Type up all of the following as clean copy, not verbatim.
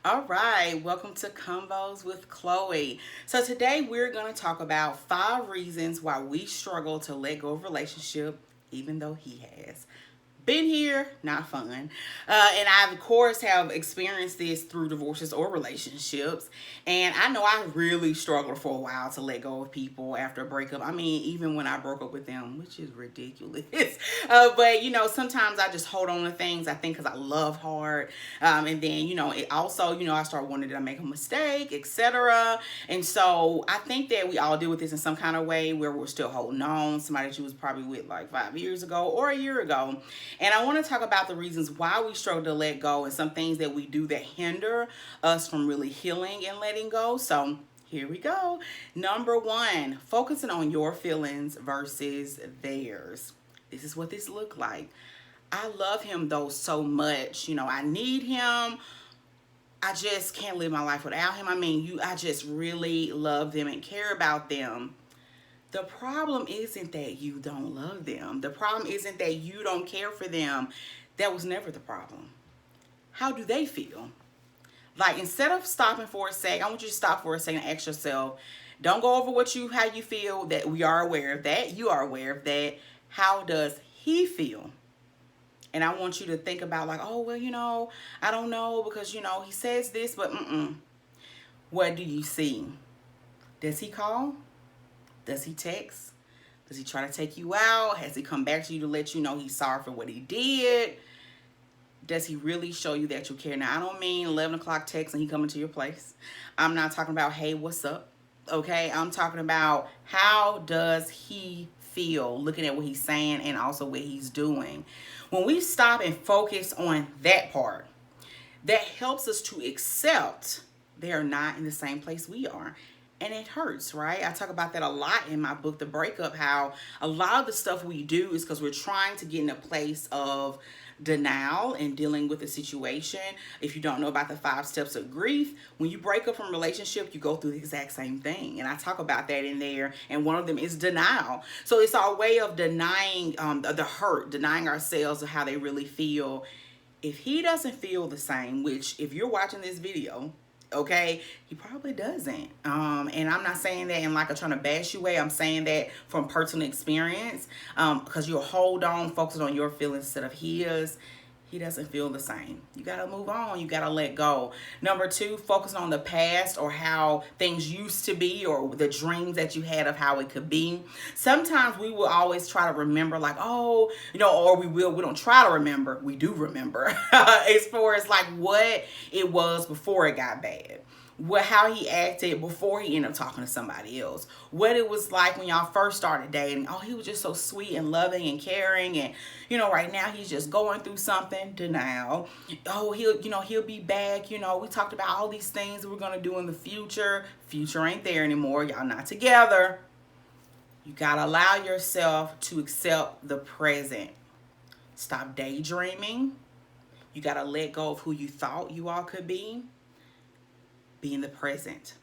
All right, welcome to Combos with Chloe. So today we're going to talk about 5 reasons why we struggle to let go of a relationship, even though he has. Been here, not fun. And I, of course, have experienced this through divorces or relationships. And I know I really struggled for a while to let go of people after a breakup. I mean, even when I broke up with them, which is ridiculous. But, sometimes I just hold on to things, I think, because I love hard. And then, it also, I start wondering, did I make a mistake, etc. And so I think that we all deal with this in some kind of way where we're still holding on. Somebody that you was probably with like 5 years ago or a year ago. And I want to talk about the reasons why we struggle to let go and some things that we do that hinder us from really healing and letting go. So here we go. Number one, focusing on your feelings versus theirs. This is what this looked like. I love him though so much. I need him. I just can't live my life without him. I just really love them and care about them. The problem isn't that you don't love them. The problem isn't that you don't care for them. That was never the problem. How do they feel? Like, instead of stopping for a sec, I want you to stop for a second and ask yourself, don't go over how you feel, that we are aware of that. You are aware of that. How does he feel? And I want you to think about like, oh, well, I don't know because, he says this, but what do you see? Does he call? Does he text? Does he try to take you out? Has he come back to you to let you know he's sorry for what he did? Does he really show you that you care? Now, I don't mean 11 o'clock text and he coming to your place. I'm not talking about, hey, what's up? Okay, I'm talking about how does he feel looking at what he's saying and also what he's doing. When we stop and focus on that part, that helps us to accept they are not in the same place we are. And it hurts, right? I talk about that a lot in my book, The Breakup, how a lot of the stuff we do is because we're trying to get in a place of denial and dealing with the situation. If you don't know about the 5 steps of grief, when you break up from a relationship, you go through the exact same thing. And I talk about that in there. And one of them is denial. So it's our way of denying the hurt, denying ourselves of how they really feel. If he doesn't feel the same, which if you're watching this video, okay, he probably doesn't. And I'm not saying that in like a trying to bash you way. I'm saying that from personal experience, because you'll hold on, focus on your feelings instead of his. He doesn't feel the same. You gotta move on. You gotta let go. Number 2, focus on the past or how things used to be or the dreams that you had of how it could be. Sometimes we will always try to remember like, oh, or we don't try to remember. We do remember as far as like what it was before it got bad. How he acted before he ended up talking to somebody else, what it was like when y'all first started dating. Oh, he was just so sweet and loving and caring, and right now he's just going through something. Denial. Oh, he'll be back. We talked about all these things that we're gonna do in the future. Future ain't there anymore. Y'all not together. You gotta allow yourself to accept the present. Stop daydreaming. You gotta let go of who you thought you all could be. Be in the present.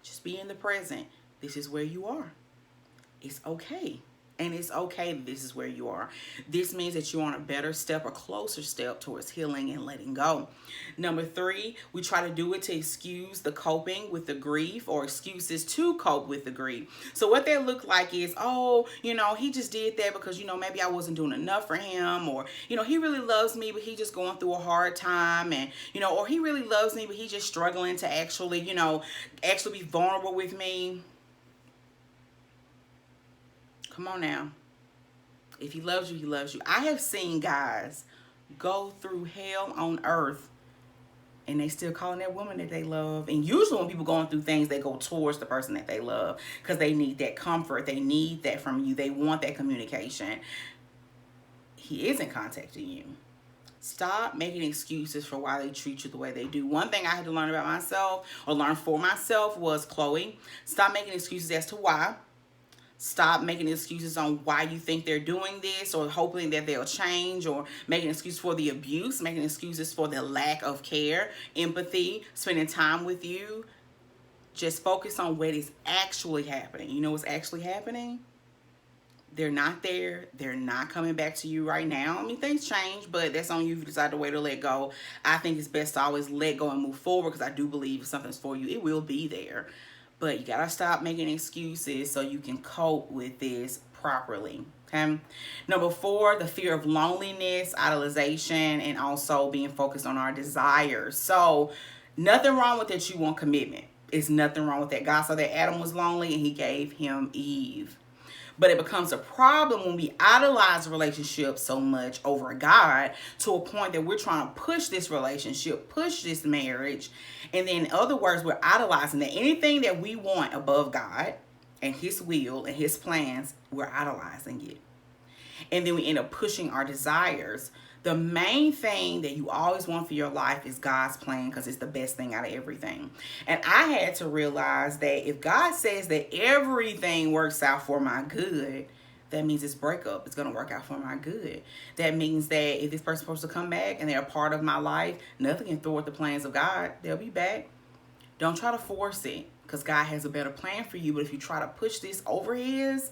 Just be in the present. This is where you are. It's okay. And it's okay that this is where you are. This means that you're on a better step or closer step towards healing and letting go. Number 3, we try to do it to excuse the coping with the grief or excuses to cope with the grief. So what that look like is, oh, he just did that because, maybe I wasn't doing enough for him, or, he really loves me, but he just going through a hard time, and, or he really loves me, but he just struggling to actually be vulnerable with me. Come on now. If he loves you, he loves you. I have seen guys go through hell on earth and they still calling that woman that they love. And usually when people going through things, they go towards the person that they love because they need that comfort. They need that from you. They want that communication. He isn't contacting you. Stop making excuses for why they treat you the way they do. One thing I had to learn about myself or learn for myself was, Chloe, stop making excuses as to why. Stop making excuses on why you think they're doing this or hoping that they'll change, or making excuses for the abuse, making excuses for the lack of care, empathy, spending time with you. Just focus on what is actually happening. You know what's actually happening? They're not there. They're not coming back to you right now. I mean, things change, but that's on you if you decide to wait or let go. I think it's best to always let go and move forward, because I do believe if something's for you, it will be there. But you got to stop making excuses so you can cope with this properly. Okay. Number 4, the fear of loneliness, idolization, and also being focused on our desires. So nothing wrong with that you want commitment. It's nothing wrong with that. God saw that Adam was lonely and he gave him Eve. But it becomes a problem when we idolize a relationship so much over God, to a point that we're trying to push this relationship, push this marriage. And then in other words, we're idolizing that. Anything that we want above God and his will and his plans, we're idolizing it. And then we end up pushing our desires. The main thing that you always want for your life is God's plan, because it's the best thing out of everything. And I had to realize that if God says that everything works out for my good, that means this breakup is going to work out for my good. That means that if this person's supposed to come back and they're a part of my life, nothing can thwart the plans of God. They'll be back. Don't try to force it, because God has a better plan for you. But if you try to push this over his,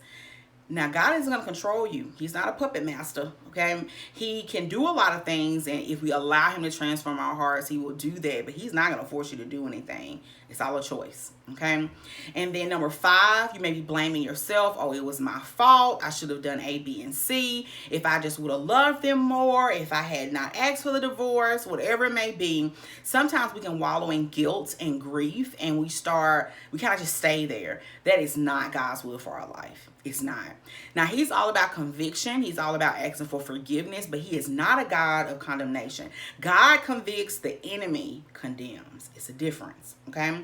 now, God isn't going to control you. He's not a puppet master, okay? He can do a lot of things, and if we allow him to transform our hearts, he will do that. But he's not going to force you to do anything. It's all a choice, okay? And then number 5, you may be blaming yourself. Oh, it was my fault. I should have done A, B, and C. If I just would have loved them more, if I had not asked for the divorce, whatever it may be. Sometimes we can wallow in guilt and grief, and we kind of just stay there. That is not God's will for our life. It's not. Now, he's all about conviction. He's all about asking for forgiveness, but he is not a God of condemnation. God convicts, the enemy condemns. It's a difference, okay?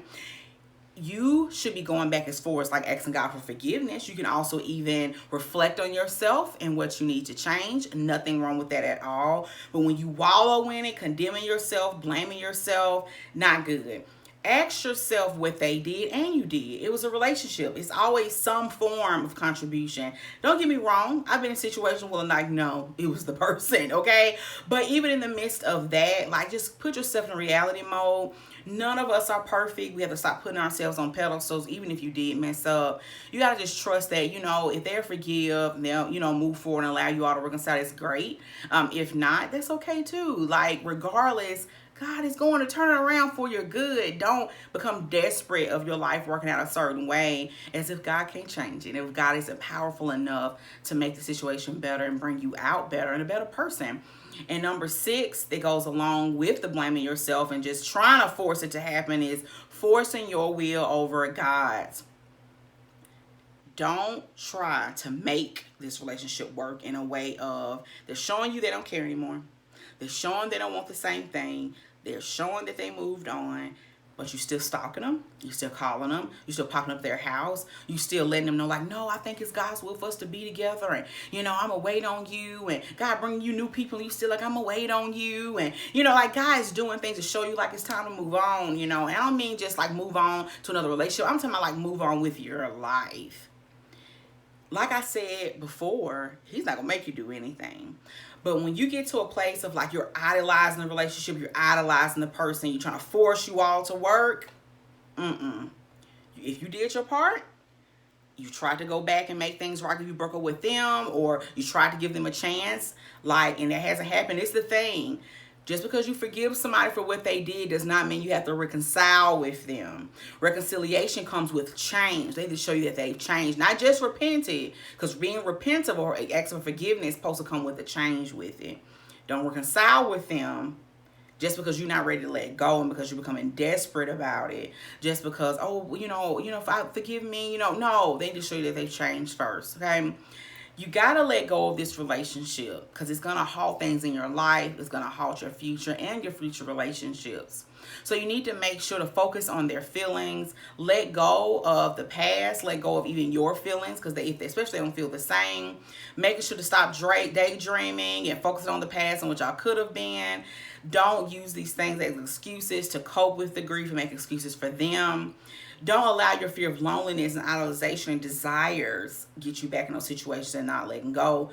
You should be going back as far as like asking God for forgiveness. You can also even reflect on yourself and what you need to change. Nothing wrong with that at all. But when you wallow in it, condemning yourself, blaming yourself, not good. Ask yourself what they did and you did. It was a relationship. It's always some form of contribution. Don't get me wrong. I've been in situations where I'm like, no, it was the person, okay? But even in the midst of that, like, just put yourself in reality mode. None of us are perfect. We have to stop putting ourselves on pedestals. Even if you did mess up, you got to just trust that, if they'll forgive, they'll, move forward and allow you all to reconcile. It's great. If not, that's okay too. Like, regardless, God is going to turn it around for your good. Don't become desperate of your life working out a certain way as if God can't change it. If God isn't powerful enough to make the situation better and bring you out better and a better person. And number 6, that goes along with the blaming yourself and just trying to force it to happen, is forcing your will over God's. Don't try to make this relationship work in a way of they're showing you they don't care anymore. They're showing they don't want the same thing. They're showing that they moved on, but you still stalking them. You still calling them. You still popping up their house. You still letting them know, like, no, I think it's God's will for us to be together. And, I'm going to wait on you. And God bringing you new people. And you still like, I'm going to wait on you. And, like, God's doing things to show you, like, it's time to move on, And I don't mean just, like, move on to another relationship. I'm talking about, like, move on with your life. Like I said before, he's not going to make you do anything. But when you get to a place of like you're idolizing the relationship, you're idolizing the person, you're trying to force you all to work, if you did your part, you tried to go back and make things right if you broke up with them, or you tried to give them a chance, and that hasn't happened. It's the thing. Just because you forgive somebody for what they did does not mean you have to reconcile with them. Reconciliation comes with change. They just show you that they've changed, not just repented, because being repentant or asking for forgiveness is supposed to come with a change with it. Don't reconcile with them just because you're not ready to let go and because you're becoming desperate about it. Just because, if I forgive me, no, they just show you that they've changed first, okay? You got to let go of this relationship because it's going to halt things in your life. It's going to halt your future and your future relationships. So you need to make sure to focus on their feelings. Let go of the past. Let go of even your feelings, because especially they don't feel the same. Making sure to stop daydreaming and focusing on the past and what y'all could have been. Don't use these things as excuses to cope with the grief and make excuses for them. Don't allow your fear of loneliness and idolization and desires get you back in those situations and not letting go.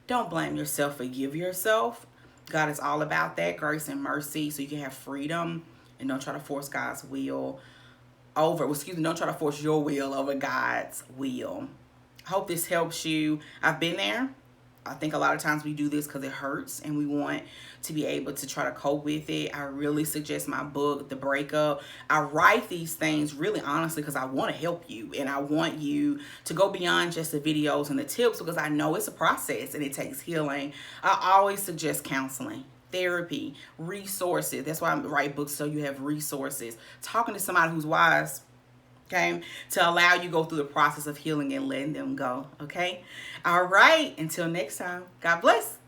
Don't blame yourself. Forgive yourself. God is all about that, grace and mercy, so you can have freedom. And don't try to force God's will don't try to force your will over God's will. I hope this helps you. I've been there. I think a lot of times we do this because it hurts and we want to be able to try to cope with it. I really suggest my book, The Breakup. I write these things really honestly because I want to help you, and I want you to go beyond just the videos and the tips, because I know it's a process and it takes healing. I always suggest counseling, therapy, resources. That's why I write books, so you have resources. Talking to somebody who's wise, okay, to allow you go through the process of healing and letting them go, okay? All right, until next time, God bless.